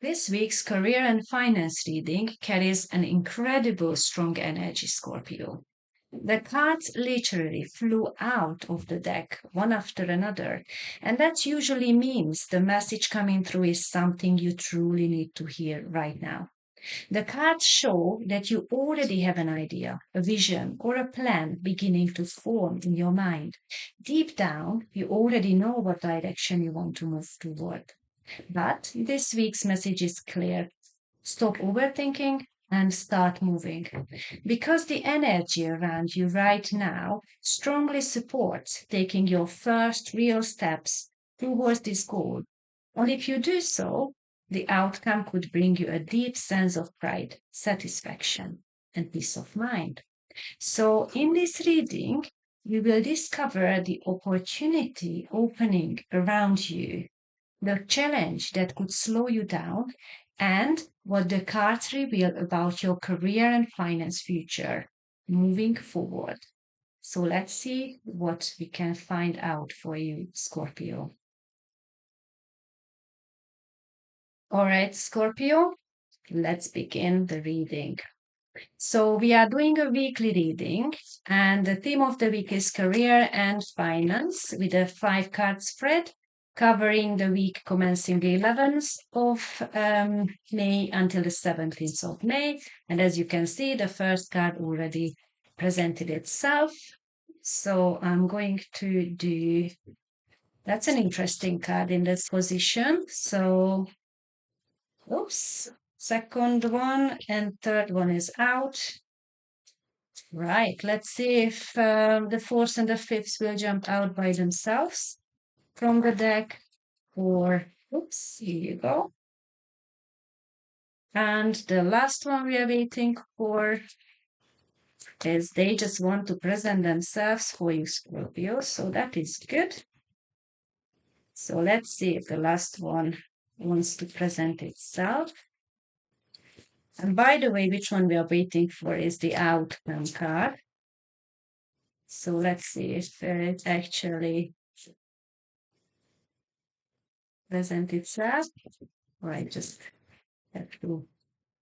This week's career and finance reading carries an incredible strong energy, Scorpio. The cards literally flew out of the deck one after another, and that usually means the message coming through is something you truly need to hear right now. The cards show that you already have an idea, a vision, or a plan beginning to form in your mind. Deep down, you already know what direction you want to move toward. But this week's message is clear. Stop overthinking and start moving. Because the energy around you right now strongly supports taking your first real steps towards this goal. And if you do so, the outcome could bring you a deep sense of pride, satisfaction, and peace of mind. So, in this reading, you will discover the opportunity opening around you, the challenge that could slow you down, and what the cards reveal about your career and finance future moving forward. So let's see what we can find out for you, Scorpio. All right, Scorpio, let's begin the reading. So we are doing a weekly reading, and the theme of the week is career and finance with a 5 card spread covering the week commencing the 11th of May until the 17th of May. And as you can see, the first card already presented itself. So I'm going to do, that's an interesting card in this position. So, oops, second one and third one is out. Right, let's see if the fourth and the fifth will jump out by themselves from the deck, or, oops, here you go. And the last one we are waiting for is they just want to present themselves for you, Scorpio, so that is good. So let's see if the last one wants to present itself. And by the way, which one we are waiting for is the outcome card. So let's see if it actually presents itself. Right, just have to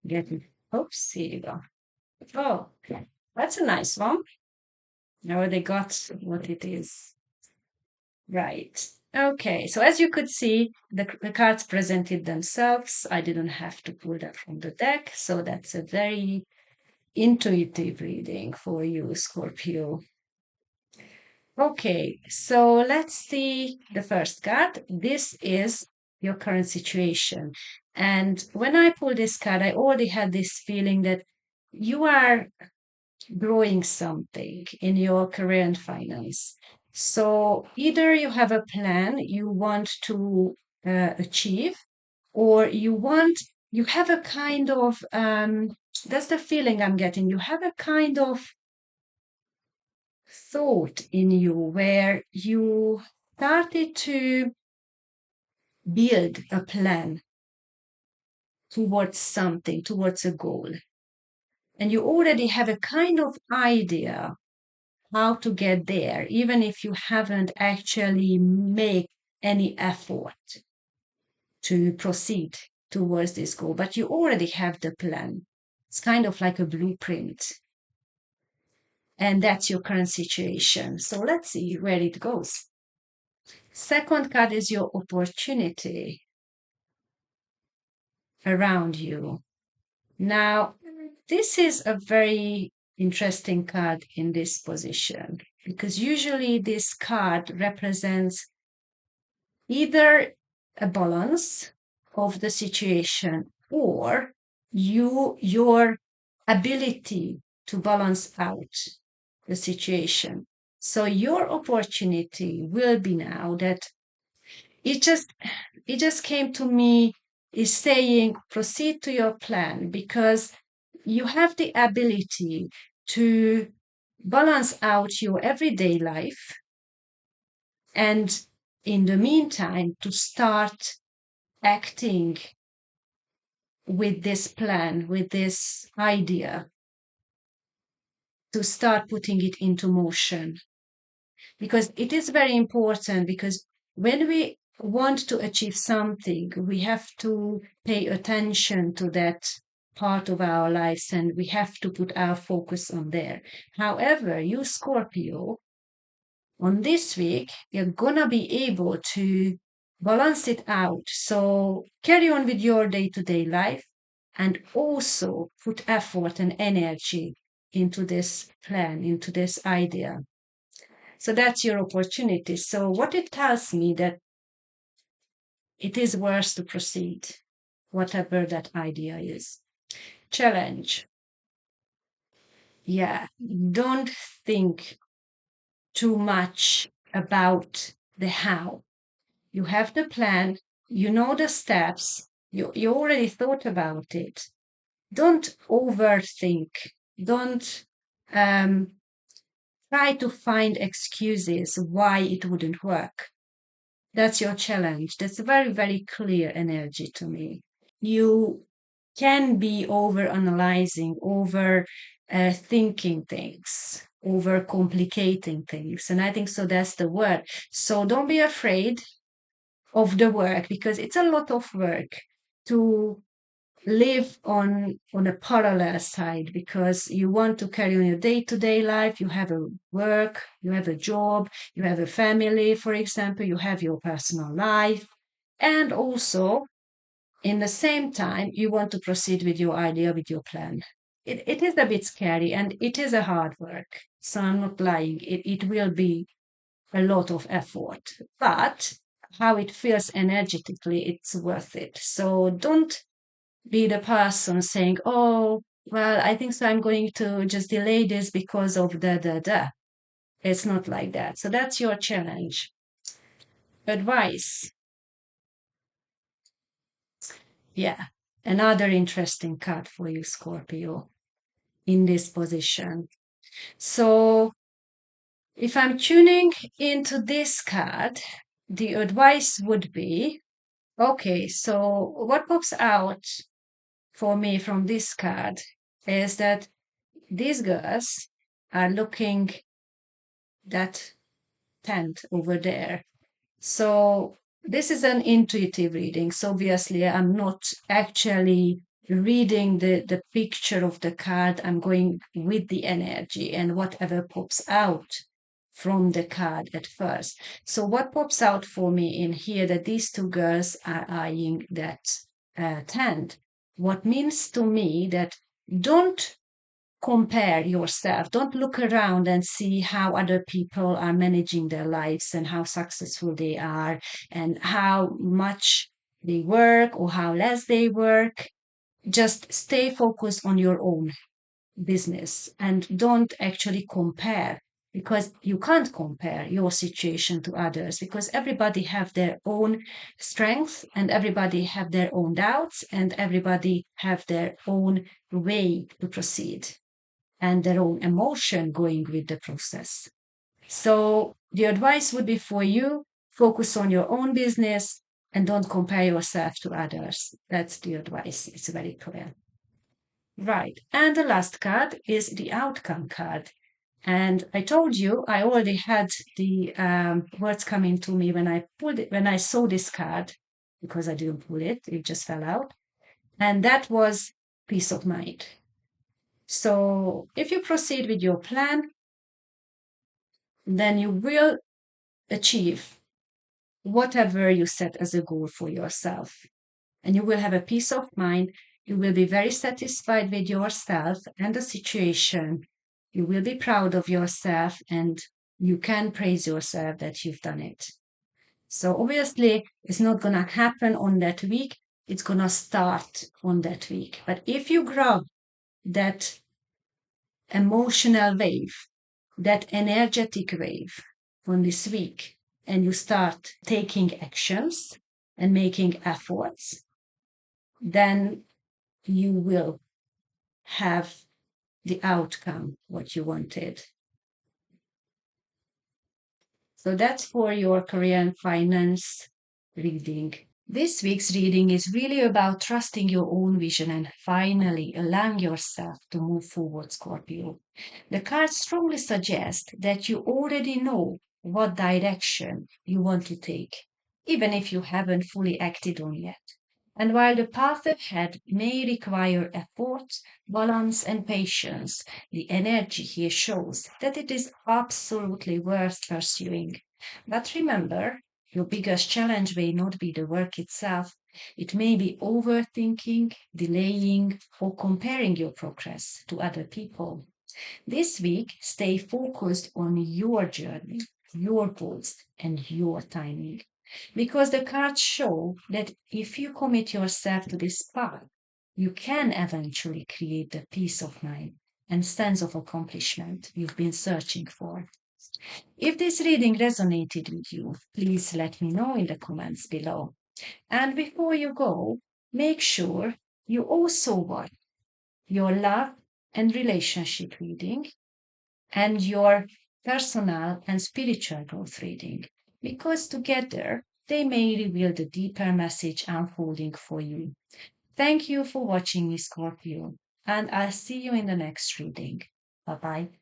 get it. Oops, here you go. Oh, that's a nice one. I already got what it is. Right. Okay, so as you could see, the cards presented themselves. I didn't have to pull that from the deck, so that's a very intuitive reading for you, Scorpio. Okay, so let's see the first card. This is your current situation. And when I pulled this card, I already had this feeling that you are growing something in your career and finance. So either you have a plan you want to achieve, or you have a kind of, that's the feeling I'm getting. You have a kind of thought in you where you started to build a plan towards something, towards a goal. And you already have a kind of idea how to get there, even if you haven't actually made any effort to proceed towards this goal, but you already have the plan. It's kind of like a blueprint. And that's your current situation. So let's see where it goes. Second card is your opportunity around you. Now, this is a very interesting card in this position because usually this card represents either a balance of the situation or your ability to balance out the situation. So your opportunity will be now that it just it just came to me is saying proceed to your plan because you have the ability to balance out your everyday life and in the meantime to start acting with this plan, with this idea, to start putting it into motion. Because it is very important because when we want to achieve something, we have to pay attention to that part of our lives and we have to put our focus on there. However, you Scorpio, on this week, you're gonna be able to balance it out. So carry on with your day to day life and also put effort and energy into this plan, into this idea. So that's your opportunity. So what it tells me that it is worth to proceed, whatever that idea is. Challenge. Yeah, don't think too much about the how. You have the plan, you know the steps, you already thought about it. Don't overthink. Don't um, try to find excuses why it wouldn't work. That's your challenge. That's a very, very clear energy to me. You can be over analyzing, over thinking things, over complicating things. And I think so that's the word. So don't be afraid of the work because it's a lot of work to live on a parallel side because you want to carry on your day-to-day life, you have a work, you have a job, you have a family, for example, you have your personal life, and also in the same time you want to proceed with your idea, with your plan. It is a bit scary and it is a hard work, so I'm not lying, it will be a lot of effort, but how it feels energetically, it's worth it. So don't be the person saying, oh, well, I think so I'm going to just delay this because of the. It's not like that. So that's your challenge. Advice. Yeah. Another interesting card for you, Scorpio, in this position. So if I'm tuning into this card, the advice would be okay, so what pops out for me from this card is that these girls are looking that tent over there. So this is an intuitive reading. So obviously, I'm not actually reading the picture of the card. I'm going with the energy and whatever pops out from the card at first. So what pops out for me in here that these two girls are eyeing that tent. What means to me that don't compare yourself. Don't look around and see how other people are managing their lives and how successful they are and how much they work or how less they work. Just stay focused on your own business and don't actually compare because you can't compare your situation to others because everybody have their own strengths and everybody have their own doubts and everybody have their own way to proceed and their own emotion going with the process. So the advice would be for you, focus on your own business and don't compare yourself to others. That's the advice. It's very clear. Right. And the last card is the outcome card. And I told you I already had the words coming to me when I pulled it, when I saw this card, because I didn't pull it, it just fell out. And that was peace of mind. So if you proceed with your plan, then you will achieve whatever you set as a goal for yourself. And you will have a peace of mind. You will be very satisfied with yourself and the situation. You will be proud of yourself and you can praise yourself that you've done it. So obviously, it's not going to happen on that week. It's going to start on that week. But if you grab that emotional wave, that energetic wave on this week, and you start taking actions and making efforts, then you will have the outcome what you wanted. So that's for your career and finance reading. This week's reading is really about trusting your own vision and finally allowing yourself to move forward, Scorpio. The cards strongly suggest that you already know what direction you want to take. even if you haven't fully acted on yet. And while the path ahead may require effort, balance, and patience, the energy here shows that it is absolutely worth pursuing. But remember, your biggest challenge may not be the work itself. It may be overthinking, delaying, or comparing your progress to other people. This week, stay focused on your journey, your goals, and your timing. Because the cards show that if you commit yourself to this path, you can eventually create the peace of mind and sense of accomplishment you've been searching for. If this reading resonated with you, please let me know in the comments below. And before you go, make sure you also watch your love and relationship reading and your personal and spiritual growth reading, because together they may reveal the deeper message unfolding for you. Thank you for watching me, Scorpio, and I'll see you in the next reading. Bye bye.